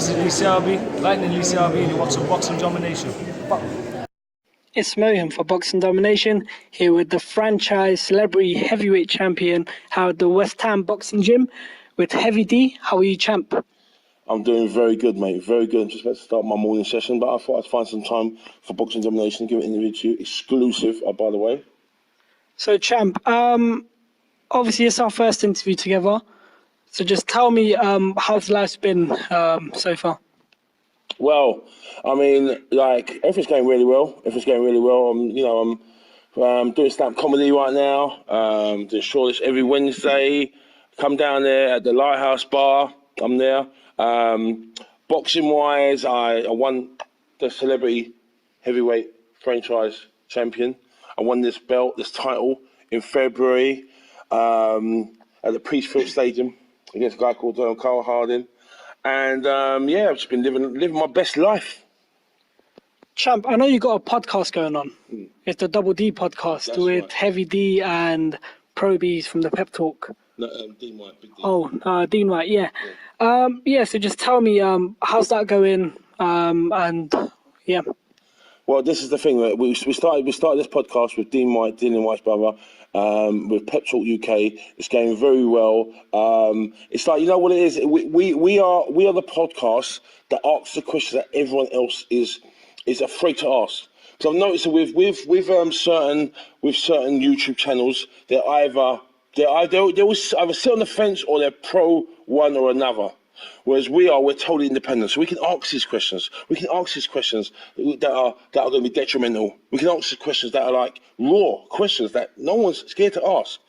This is Lysiabi, Lightning Lysiabi, and you're watching Boxing Domination. It's Mohim for Boxing Domination, here with the franchise celebrity heavyweight champion at the West Ham Boxing Gym with Heavy D. How are you, champ? I'm doing very good, mate. Very good. I'm just about to start my morning session, but I thought I'd find some time for Boxing Domination, give it an interview to you. Exclusive, by the way. So, champ, obviously it's our first interview together. So just tell me how's life's been so far? Well, I mean, like, everything's going really well. I'm doing stand-up comedy right now. Doing Shoreditch every Wednesday. Come down there at the Lighthouse Bar. I'm there. Boxing-wise, I won the celebrity heavyweight franchise champion. I won this title in February at the Priestfield Stadium against a guy called Carl Froch. And I've just been living my best life. Champ, I know you got a podcast going on. It's the Double D podcast. That's with right. Heavy D and Probies from the Pep Talk. No, Dean Whyte, Big D. Oh, Dean Whyte, yeah. So just tell me, how's that going? Yeah. Well, this is the thing. We started this podcast with Dean Whyte's brother, with Pep Talk UK. It's going very well. It's like, you know what it is. We are the podcast that asks the questions that everyone else is afraid to ask. Because I've noticed that with certain YouTube channels, they'll either sit on the fence or they're pro one or another. Whereas we're totally independent, so we can ask these questions. We can ask these questions that are going to be detrimental. We can ask these questions that are like raw questions that no one's scared to ask,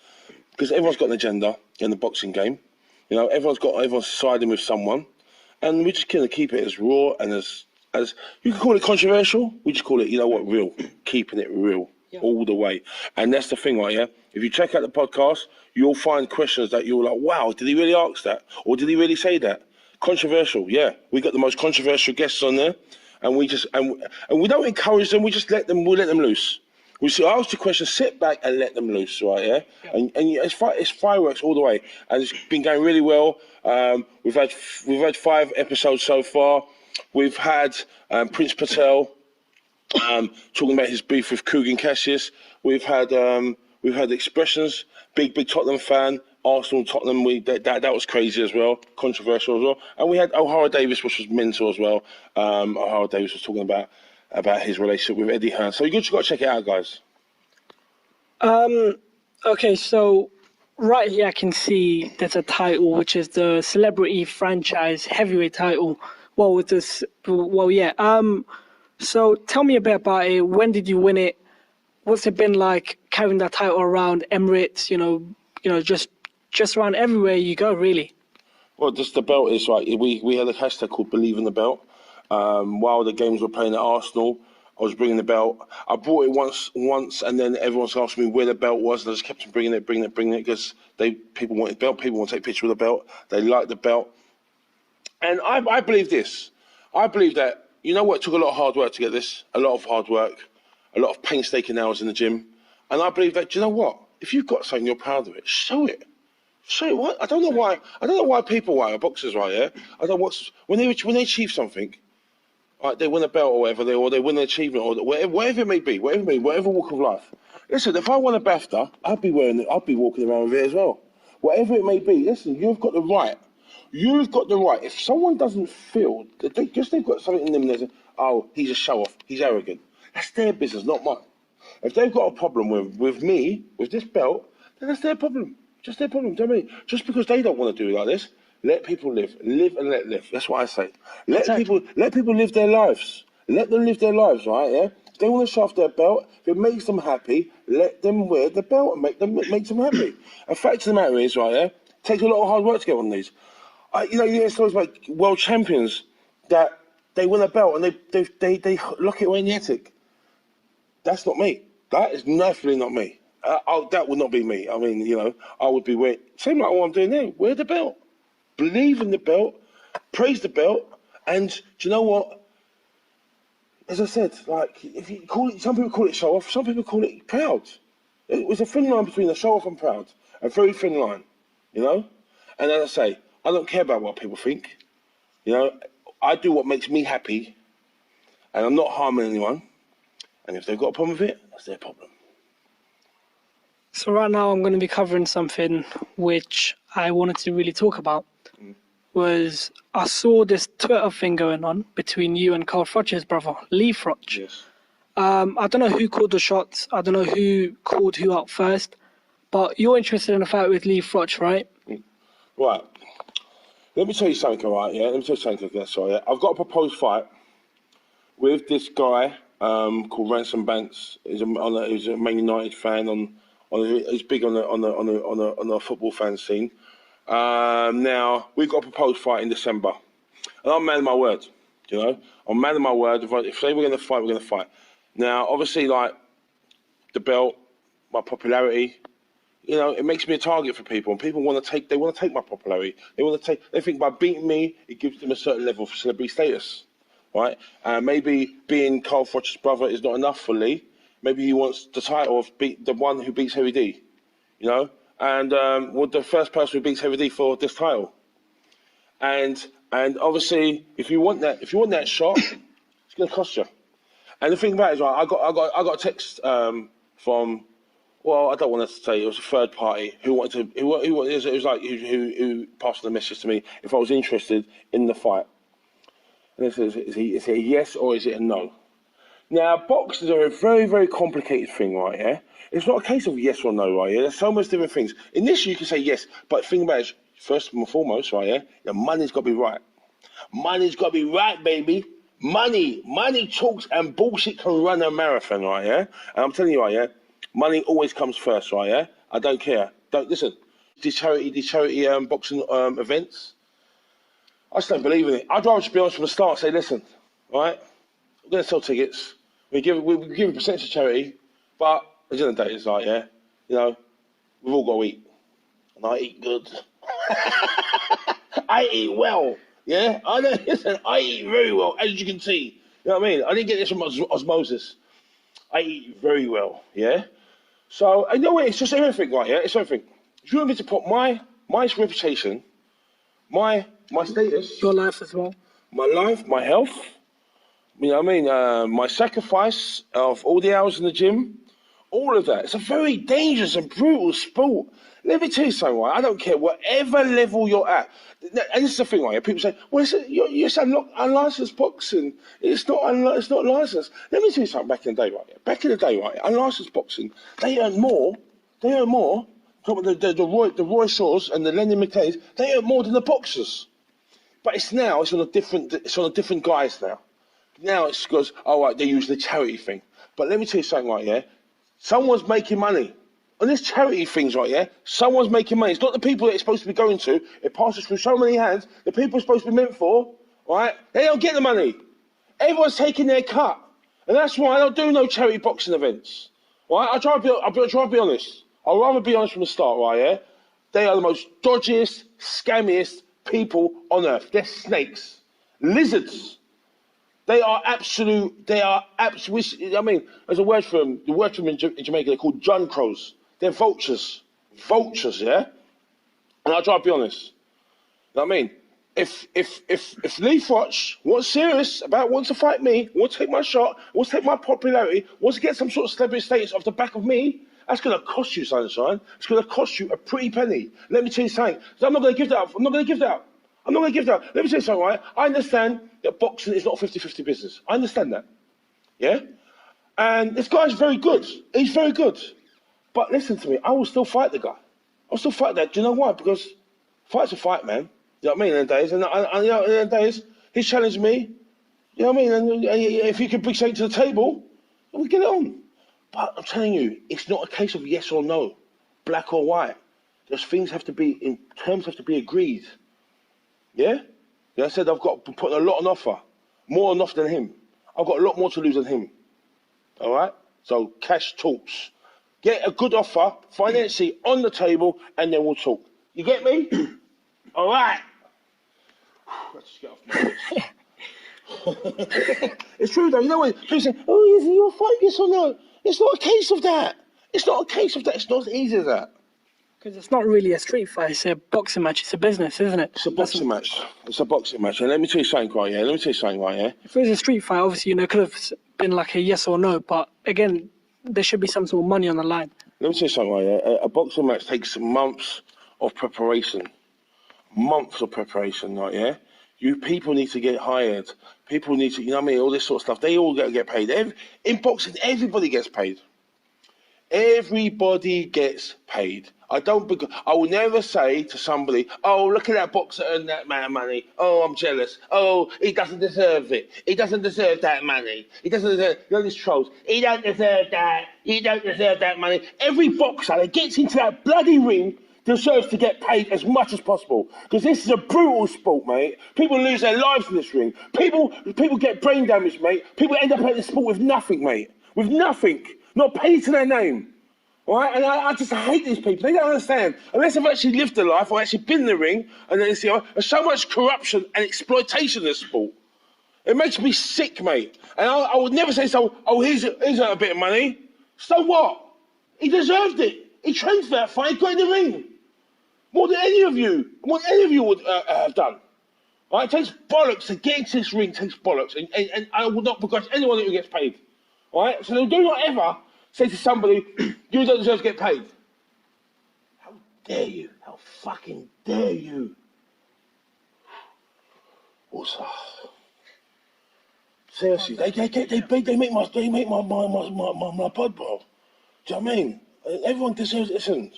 because everyone's got an agenda in the boxing game. You know, everyone's siding with someone, and we just kind of keep it as raw and as you can call it controversial. We just call it, real, keeping it real. Yeah. All the way. And that's the thing, right? Yeah. If you check out the podcast, you'll find questions that you're like, wow, did he really ask that? Or did he really say that? Controversial, yeah. We got the most controversial guests on there, and we don't encourage them. We just let them loose. We ask the question, sit back and let them loose, right? Yeah. And it's fireworks all the way, and it's been going really well. We've had 5 episodes so far. We've had Prince Patel. Talking about his beef with Kugan Cassius. We've had Expressions, big Tottenham fan, Arsenal, Tottenham. That was crazy as well, controversial as well. And we had O'Hara Davis, which was mental as well. O'Hara Davis was talking about his relationship with Eddie Hearn. So you just got to check it out, guys. Okay, so right here I can see there's a title which is the celebrity franchise heavyweight title. So tell me a bit about it. When did you win it? What's it been like carrying that title around Emirates? Just around everywhere you go, really. Well, just the belt is right. We had a hashtag called Believe in the Belt. While the games were playing at Arsenal, I was bringing the belt. I brought it once, and then everyone's asked me where the belt was, and I just kept bringing it because people wanted the belt. People want to take pictures with the belt. They like the belt, and I believe this. I believe that. You know what? It took a lot of hard work to get this. A lot of hard work, a lot of painstaking hours in the gym. And I believe that, you know what? If you've got something you're proud of it, show it. Show it. What? I don't know why people are boxers, right? Yeah. I don't know when they achieve something, right? They win a belt or whatever, or they win an achievement, or whatever it may be, whatever walk of life. Listen, if I won a BAFTA, I'd be walking around with it as well. Whatever it may be. Listen, you've got the right. You've got the right. If someone doesn't feel that they've got something in them that says, oh, he's a show-off, he's arrogant, that's their business, not mine. If they've got a problem with me, with this belt, then that's their problem. Just their problem. Do you know what I mean? Just because they don't want to do it like this, let people live. Live and let live. That's what I say. Let people live their lives. Let them live their lives, right? Yeah. If they want to show off their belt, if it makes them happy, let them wear the belt and makes them happy. The fact of the matter is, right? Yeah, it takes a lot of hard work to get one of these. You hear stories about world champions that they win a belt and they lock it away in the attic. That's not me. That is definitely not me. That would not be me. I mean, I would be wearing, same like what I'm doing now, wear the belt. Believe in the belt, praise the belt, and do you know what? As I said, like, if you call it, some people call it show off, some people call it proud. It was a thin line between a show off and proud. A very thin line, And as I say, I don't care about what people think. I do what makes me happy, and I'm not harming anyone. And if they've got a problem with it, that's their problem. So right now I'm going to be covering something which I wanted to really talk about. Was I saw this Twitter thing going on between you and Carl Froch's brother, Lee Froch. Yes. I don't know who called the shots. I don't know who called who out first. But you're interested in a fight with Lee Froch, right? Right. Let me tell you something, all right? Yeah. Let me tell you something. Yeah, sorry. Yeah? I've got a proposed fight with this guy called Ransom Bants. He's a Man United fan. He's big on the football fan scene. Now we've got a proposed fight in December, and I'm man of my word. You know, I'm man of my word. If they were going to fight, we're going to fight. Now, obviously, like the belt, my popularity, you know, it makes me a target for people, and people want to take. They want to take my popularity. They think by beating me, it gives them a certain level of celebrity status, right? Maybe being Carl Froch's brother is not enough for Lee. Maybe he wants the title of beat the one who beats Heavy D, you know, and the first person who beats Heavy D for this title. And obviously, if you want that shot, it's going to cost you. And the thing about it is, right, I got a text from, well, I don't want to say it was a third party who passed the message to me if I was interested in the fight. And it says, is it a yes or is it a no? Now, boxers are a very, very complicated thing, right? Yeah, it's not a case of yes or no, right? Yeah, there's so much different things. Initially, you can say yes, but the thing about it is, first and foremost, right? Yeah, the money's got to be right. Money's got to be right, baby. Money talks and bullshit can run a marathon, right? Yeah, and I'm telling you, right? Yeah, money always comes first, right? Yeah, I don't care. Don't listen. These charity boxing events, I just don't believe in it. I'd rather just be honest from the start. Say, listen, right? We're going to sell tickets. We give a percentage to charity, but at the end of the day, it's like, yeah, you know, we've all got to eat, and I eat good. I eat well, yeah. I eat very well, as you can see. You know what I mean? I didn't get this from osmosis. I eat very well, yeah. So I know it's just everything, right? Yeah, it's everything. If you want me to put my reputation, my status, Your life as well. my life, my health. You know what I mean? My sacrifice of all the hours in the gym, all of that. It's a very dangerous and brutal sport. Let me tell you something, right? I don't care whatever level you're at. And this is the thing, right? People say, well, it's unlicensed boxing. It's not licensed. Let me tell you something back in the day, right? Back in the day, right? Unlicensed boxing, they earn more. The Roy Shaws and the Lennon McKays, they earn more than the boxers. But it's on a different guise now. Now it's because, all right, they use the charity thing. But let me tell you something, right, yeah? Someone's making money. On this charity things, right, yeah? Someone's making money. It's not the people that it's supposed to be going to. It passes through so many hands. The people it's supposed to be meant for, right? They don't get the money. Everyone's taking their cut. And that's why I don't do no charity boxing events. Right? I try to be honest. I'd rather be honest from the start, right, yeah? They are the most dodgiest, scammiest people on earth. They're snakes. Lizards. They are absolute. I mean, there's a word for them. The word for them in Jamaica, they're called John Crows. They're vultures. Vultures, yeah? And I'll try to be honest. You know what I mean? If Lee Froch wants serious about wants to fight me, wants to take my shot, wants to take my popularity, wants to get some sort of celebrity status off the back of me, that's going to cost you, sunshine. It's going to cost you a pretty penny. Let me tell you something. So I'm not going to give that up. Let me tell you something, right? I understand that boxing is not a 50-50 business. I understand that. Yeah? And this guy's very good. He's very good. But listen to me. I will still fight the guy. I'll still fight that. Do you know why? Because fight's a fight, man. You know what I mean? In the days. And you know, in the days, he's challenged me. You know what I mean? And if he could bring something to the table, we get it on. But I'm telling you, it's not a case of yes or no, black or white. Terms have to be agreed. Yeah? Yeah, I said I've got to put a lot on offer. More on offer than him. I've got a lot more to lose than him. All right? So cash talks. Get a good offer, financially on the table, and then we'll talk. You get me? All right. Let's just get off my list. It's true though. You know what? People say, oh, is your fight yes or no? It's not a case of that. It's not a case of that. It's not as easy as that. Because it's not really a street fight, it's a boxing match, it's a business, isn't it? It's a boxing match. It's a boxing match. And let me tell you something right here. If it was a street fight, obviously, it could have been like a yes or no, but again, there should be some sort of money on the line. Let me tell you something right here. A boxing match takes months of preparation. Right, yeah? You people need to get hired. People need to, all this sort of stuff. They all get paid. In boxing, everybody gets paid. Everybody gets paid. I will never say to somebody, oh, look at that boxer earn that amount of money. Oh, I'm jealous. Oh, he doesn't deserve it. He doesn't deserve that money. He doesn't deserve, these trolls. He don't deserve that. He don't deserve that money. Every boxer that gets into that bloody ring deserves to get paid as much as possible. Because this is a brutal sport, mate. People lose their lives in this ring. People get brain damage, mate. People end up playing the sport with nothing, mate. With nothing. Not paid to their name. All right? And I just hate these people. They don't understand. Unless they've actually lived a life or actually been in the ring, and then see there's so much corruption and exploitation in this sport. It makes me sick, mate. And I would never say so, oh, here's a bit of money. So what? He deserved it. He trained for that fight, got in the ring. More than any of you would have done. All right? It takes bollocks to get into this ring, it takes bollocks. And I would not begrudge anyone who gets paid. All right? So do not ever say to somebody, you don't deserve to get paid. How dare you? How fucking dare you? Also, seriously, they make my pod, bro. Do you know what I mean? Everyone deserves, listen.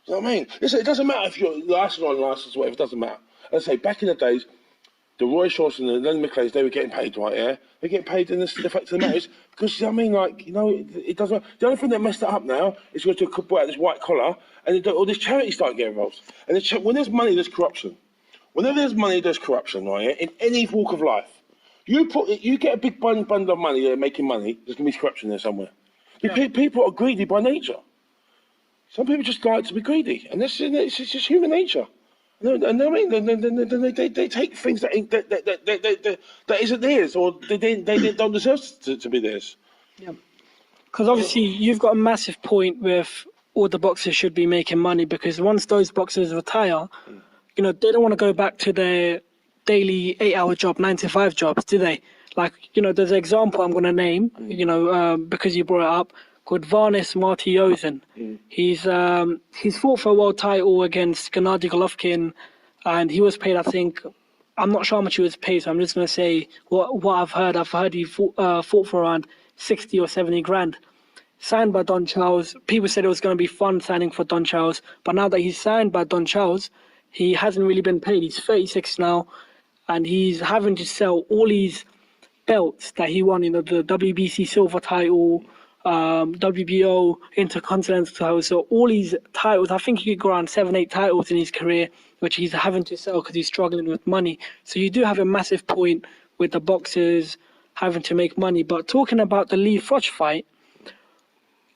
Do you know what I mean? Listen, it doesn't matter if you're licensed or unlicensed, whatever, it doesn't matter. As I say, back in the days, the Roy Shaws and the Lennon McLeans, they were getting paid, right, yeah? They're getting paid, and the fact of the matter is, because, you know what I mean, like, it doesn't, the only thing that messed it up now is going to put out this white collar, and all this charity starting getting involved. And when there's money, there's corruption. Whenever there's money, there's corruption, right, yeah? In any walk of life. You get a big bundle of money, they're making money, there's going to be corruption there somewhere. Yeah. People are greedy by nature. Some people just like to be greedy, and it's just human nature. And I mean, they take things that isn't theirs, or they don't deserve to be theirs. Yeah, because obviously you've got a massive point with all the boxers should be making money, because once those boxers retire, they don't want to go back to their daily 8-hour job, 9-to-5 jobs, do they? Like, there's an example I'm going to name, because you brought it up, called Varnis Martiozin. He's fought for a world title against Gennady Golovkin, and he was paid, I think, I'm not sure how much he was paid, so I'm just going to say what I've heard. I've heard he fought for around 60 or 70 grand. Signed by Don Charles. People said it was going to be fun signing for Don Charles, but now that he's signed by Don Charles, he hasn't really been paid. He's 36 now, and he's having to sell all these belts that he won, the WBC silver title, WBO intercontinental titles. So all these titles, I think he could go around 7-8 titles in his career, which he's having to sell because he's struggling with money. So you do have a massive point with the boxers having to make money. But talking about the Lee Froch fight,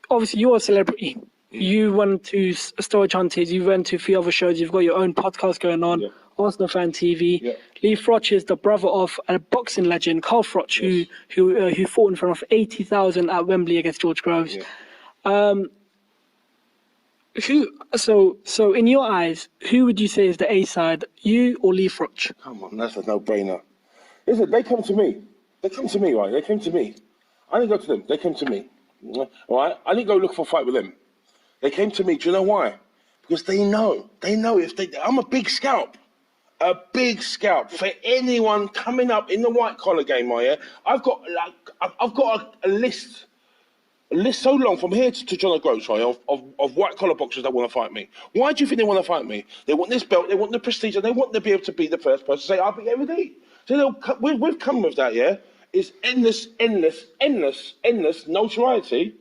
obviously you're a celebrity. You went to Storage Hunters, you went to a few other shows, you've got your own podcast going on, Arsenal Fan TV. Yeah. Lee Froch is the brother of a boxing legend, Carl Froch, who fought in front of 80,000 at Wembley against George Groves. Yeah. So in your eyes, who would you say is the A side, you or Lee Froch? Come on, that's a no-brainer. Listen, they come to me. They came to me, right? They came to me. I didn't go to them. They came to me. All right? I didn't go look for a fight with them. They came to me. Do you know why? Because they know. They know I'm a big scalp. A big scalp for anyone coming up in the white collar game, right? I've got a list so long from here to John O'Groats, right, of white collar boxers that want to fight me. Why do you think they want to fight me? They want this belt, they want the prestige, and they want to be able to be the first person to say, I'll beat every day. So we've come with that, yeah? It's endless notoriety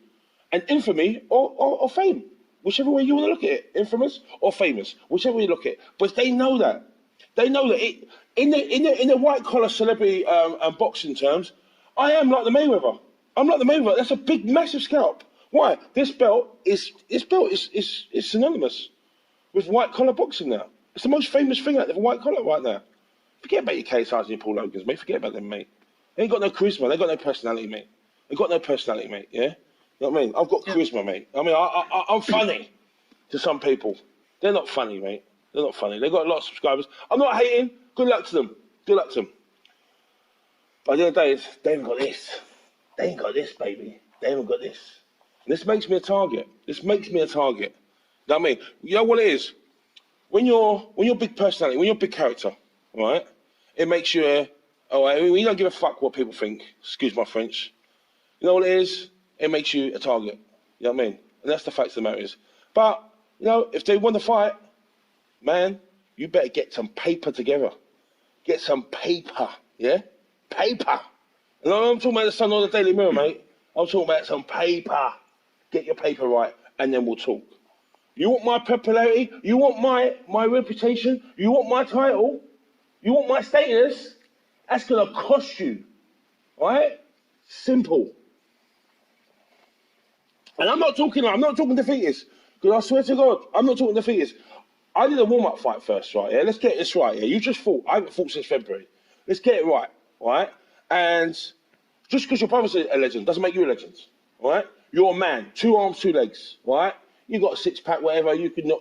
and infamy or fame, whichever way you want to look at it, infamous or famous, whichever way you look at it. But they know that. They know that in the white collar celebrity and boxing terms, I am like the Mayweather. I'm like the Mayweather. That's a big, massive scalp. Why? This belt is synonymous with white collar boxing now. It's the most famous thing out there for white collar right now. Forget about your KSIs and your Paul Logans, mate. Forget about them, mate. They ain't got no charisma. They got no personality, mate. They got no personality, mate. Yeah. You know what I mean? I've got charisma, mate. I mean, I'm funny to some people. They're not funny, mate. They're not funny. They've got a lot of subscribers. I'm not hating. Good luck to them. Good luck to them. But at the end of the day, they haven't got this. They ain't got this, baby. They haven't got this. And this makes me a target. This makes me a target. You know what I mean? You know what it is? When you're big personality, when you're big character, right? It makes you when you don't give a fuck what people think, excuse my French. You know what it is? It makes you a target. You know what I mean? And that's the fact of the matter is. But, you know, if they want to fight, man, you better get some paper together. Get some paper, yeah? Paper. And I'm talking about the Sun or the Daily Mirror, mate. I'm talking about some paper. Get your paper right, and then we'll talk. You want my popularity? You want my reputation? You want my title? You want my status? That's going to cost you, right? Simple. And I'm not talking defeatist, because I swear to God, I'm not talking defeatist. I did a warm-up fight first, right? Yeah, let's get this right. Yeah, you just fought. I haven't fought since February. Let's get it right, right? And just because your brother's a legend doesn't make you a legend, right? You're a man, 2 arms, 2 legs, right? You got a 6-pack, whatever. You can knock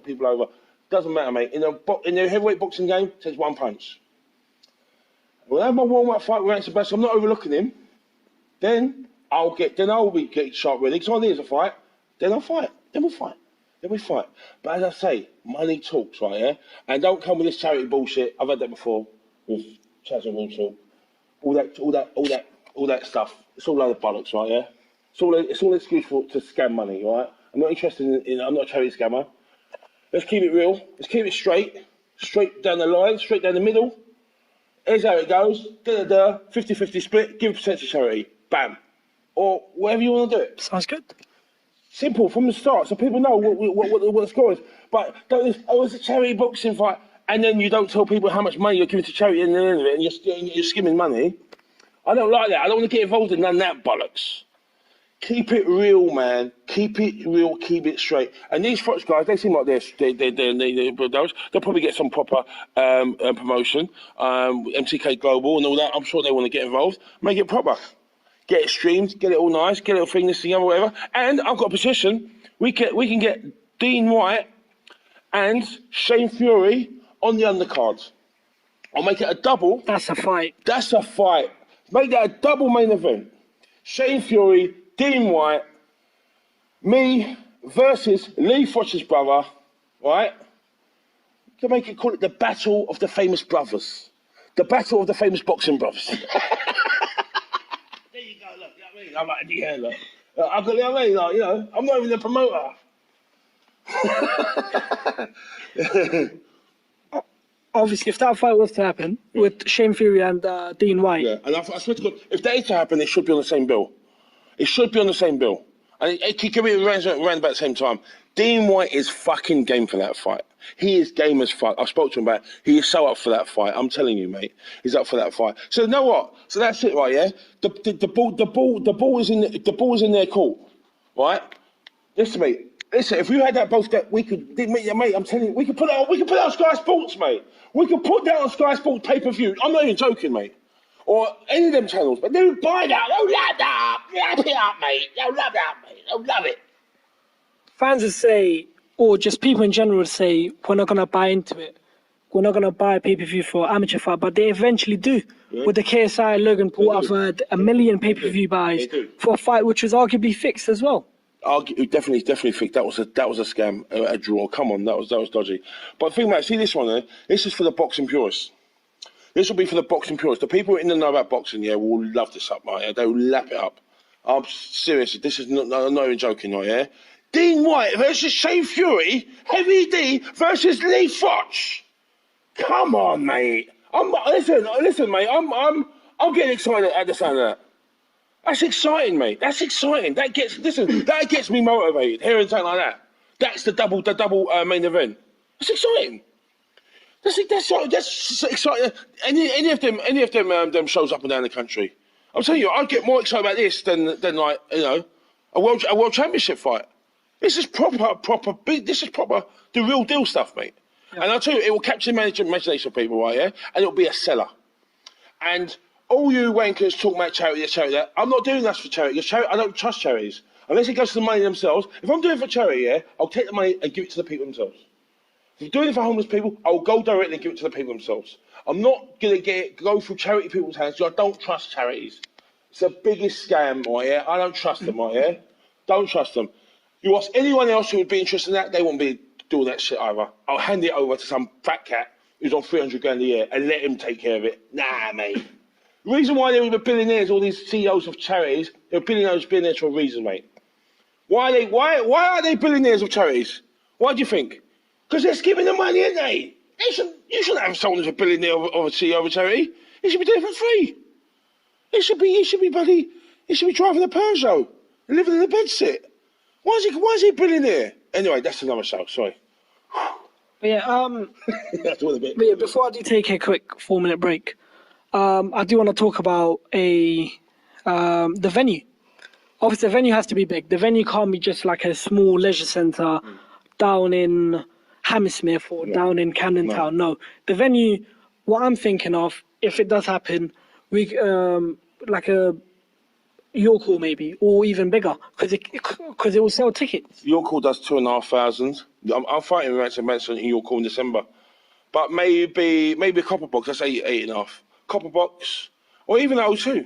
people over. Doesn't matter, mate. In the heavyweight boxing game, it takes 1 punch. When I have my warm-up fight with Sebastian, I'm not overlooking him. Then I'll be getting sharp ready. Because all there's a fight. Then I'll fight. Then we fight. But as I say, money talks, right? Yeah. And don't come with this charity bullshit. I've had that before with Chaz and Will Talk. All that stuff. It's all a load of bollocks, right? Yeah. It's all an excuse to scam money, right? I'm not interested in. I'm not a charity scammer. Let's keep it real. Let's keep it straight down the line, straight down the middle. Here's how it goes. 50-50 split. Give a percent to charity. Bam. Or whatever you want to do it. Sounds good. Simple from the start, so people know what the score is. But it's a charity boxing fight, and then you don't tell people how much money you're giving to charity in the end of it, and you're skimming money. I don't like that. I don't want to get involved in none of that bollocks. Keep it real, man. Keep it real. Keep it straight. And these Froch guys, they seem like they'll probably get some proper promotion, MTK Global and all that. I'm sure they want to get involved. Make it proper. Get it streamed. Get it all nice. Get it all thing, this thing, whatever. And I've got a position. We can get Dean Whyte and Shane Fury on the undercard. I'll make it a double. That's a fight. Make that a double main event. Shane Fury, Dean Whyte, me versus Lee Froch's brother, right? To call it the Battle of the Famous Brothers. The Battle of the Famous Boxing Brothers. There you go, look, you know what I mean? I'm like, yeah, look. I've got, you know what I mean? Like, you know, I'm not even the promoter. Obviously, if that fight was to happen with Shane Fury and Dean Whyte. Yeah, and I swear to God, if that is to happen, it should be on the same bill. It should be on the same bill. And it could be around about the same time. Dean Whyte is fucking game for that fight. He is game as fuck. I spoke to him about it. He is so up for that fight. I'm telling you, mate. He's up for that fight. So you know what? So that's it, right? Yeah. The ball is in their court, right? Listen, mate. Listen, if we had that both, that we could, mate. I'm telling you, we could put that on Sky Sports, mate. We could put that on Sky Sports pay-per-view. I'm not even joking, mate. Or any of them channels, but they would buy that. They'll love that. Wrap it up, mate. They'll love that, mate. They'll love it. Fans would say, or just people in general would say, we're not going to buy into it. We're not going to buy a pay-per-view for amateur fight, but they eventually do. Yeah. With the KSI Logan Paul, I've heard 1 million pay-per-view buys for a fight which was arguably fixed as well. Definitely fixed. That was a scam, a draw. Come on, that was dodgy. But think about it. See this one there. This is for the boxing purists. This will be for the boxing purists. The people who in the know about boxing, yeah, will love this up, right? Yeah? They will lap it up. I'm seriously. This is not. I'm not even joking, right? Yeah. Dean Whyte versus Shane Fury. Heavy D versus Lee Froch. Come on, mate. Listen, mate. I'm getting excited at the sound of that. That's exciting, mate. That's exciting. That gets me motivated. Hearing something like that. That's the double main event. That's exciting. That's exciting. Any of them shows up and down the country. I'm telling you, I'd get more excited about this than like, you know, a world championship fight. This is proper big. This is proper the real deal stuff, mate. Yeah. And I'll tell you, it will capture the imagination of people, right? Yeah, and it'll be a seller. And all you wankers talk about charity, that. I'm not doing that for charity. Because charity, I don't trust charities. Unless it goes to the money themselves. If I'm doing it for charity, yeah, I'll take the money and give it to the people themselves. If I'm doing it for homeless people, I'll go directly and give it to the people themselves. I'm not going to go through charity people's hands because I don't trust charities. It's the biggest scam, right, yeah? I don't trust them, right, yeah? Don't trust them. You ask anyone else who would be interested in that, they won't be doing that shit either. I'll hand it over to some fat cat who's on 300 grand a year and let him take care of it. Nah, mate. The reason why they were billionaires, all these CEOs of charities, they're billionaires for a reason, mate. Why are they billionaires of charities? Why do you think? Because they're giving them money, ain't they? You shouldn't have someone who's a billionaire of a CEO of a charity. He should be doing it for free. He should be driving a Peugeot and living in a bedsit. Why is he a billionaire? Anyway, that's another show, sorry. But yeah, before I do take a quick 4-minute break, I do want to talk about the venue. Obviously, the venue has to be big. The venue can't be just like a small leisure centre down in Hammersmith or down in Camden Town. No, the venue. What I'm thinking of, if it does happen, we like a York Hall maybe, or even bigger, because it will sell tickets. York Hall does 2,500. I'm fighting with Manchester in York Hall in December, but maybe a copper box. That's 8.5. Copper box, or even O2.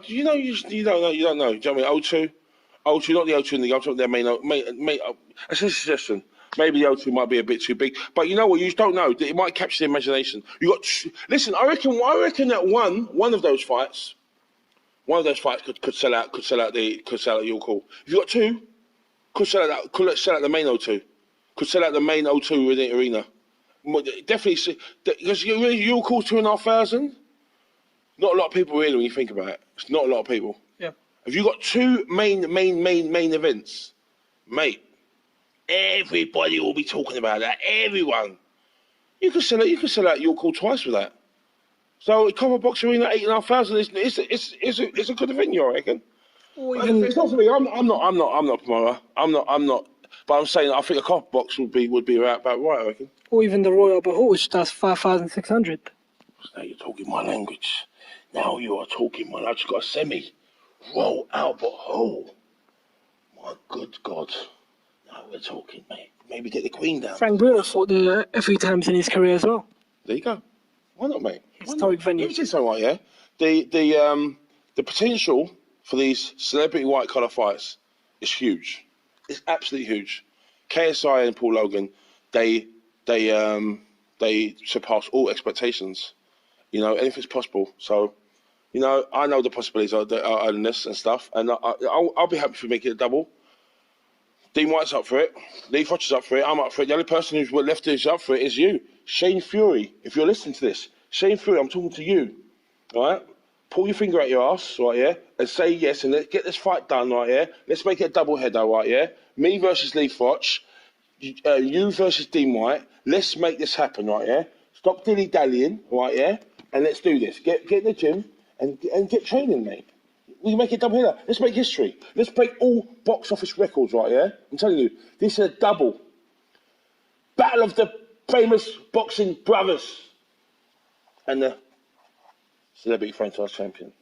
You don't know. Do you know what I mean? O2, not the O2 in the. I'm talking their main. That's a suggestion. Maybe the O2 might be a bit too big, but you know what? You just don't know. It might capture the imagination. Listen. I reckon that one of those fights could sell out. Could sell out York Hall. If you got two, could sell out the main O2. Could sell out the main O2 arena. Definitely, because York Hall 2,500. Not a lot of people really when you think about it. It's not a lot of people. Yeah. If you got two main events, mate, everybody will be talking about that. Everyone. You could sell out York Hall twice with that. So Copper Box Arena 8,500 is a good venue, I reckon. It's not for me. I'm not a promoter. I'm not. But I'm saying I think a Copper Box would be about right, I reckon. Or even the Royal Albert Hall, which does 5,600. Now you're talking my language. Now you are talking my language. I just got a semi. Royal Albert Hall. My good God. Now we're talking, mate. Maybe get the Queen down. Frank Bruno fought there a few times in his career as well. There you go. Why not, mate? Historic venue. Let me say something right, yeah? The potential for these celebrity white collar fights is huge. It's absolutely huge. KSI and Paul Logan, they surpass all expectations. You know, anything's possible. So, you know, I know the possibilities are in this and stuff, and I'll be happy if we make it a double. Dean Whyte's up for it. Lee Froch is up for it. I'm up for it. The only person who's left is up for it is you. Shane Fury. If you're listening to this, Shane Fury, I'm talking to you. All right? Pull your finger out your ass, right, yeah? And say yes, and let's get this fight done, right, yeah? Let's make it a double header, right, yeah? Me versus Lee Froch. You versus Dean Whyte. Let's make this happen, right, yeah? Stop dilly-dallying, right, yeah? And let's do this. Get in the gym and get training, mate. We can make it double header. Let's make history. Let's break all box office records, right, yeah? I'm telling you, this is a double. Battle of the famous boxing brothers and the celebrity franchise champion.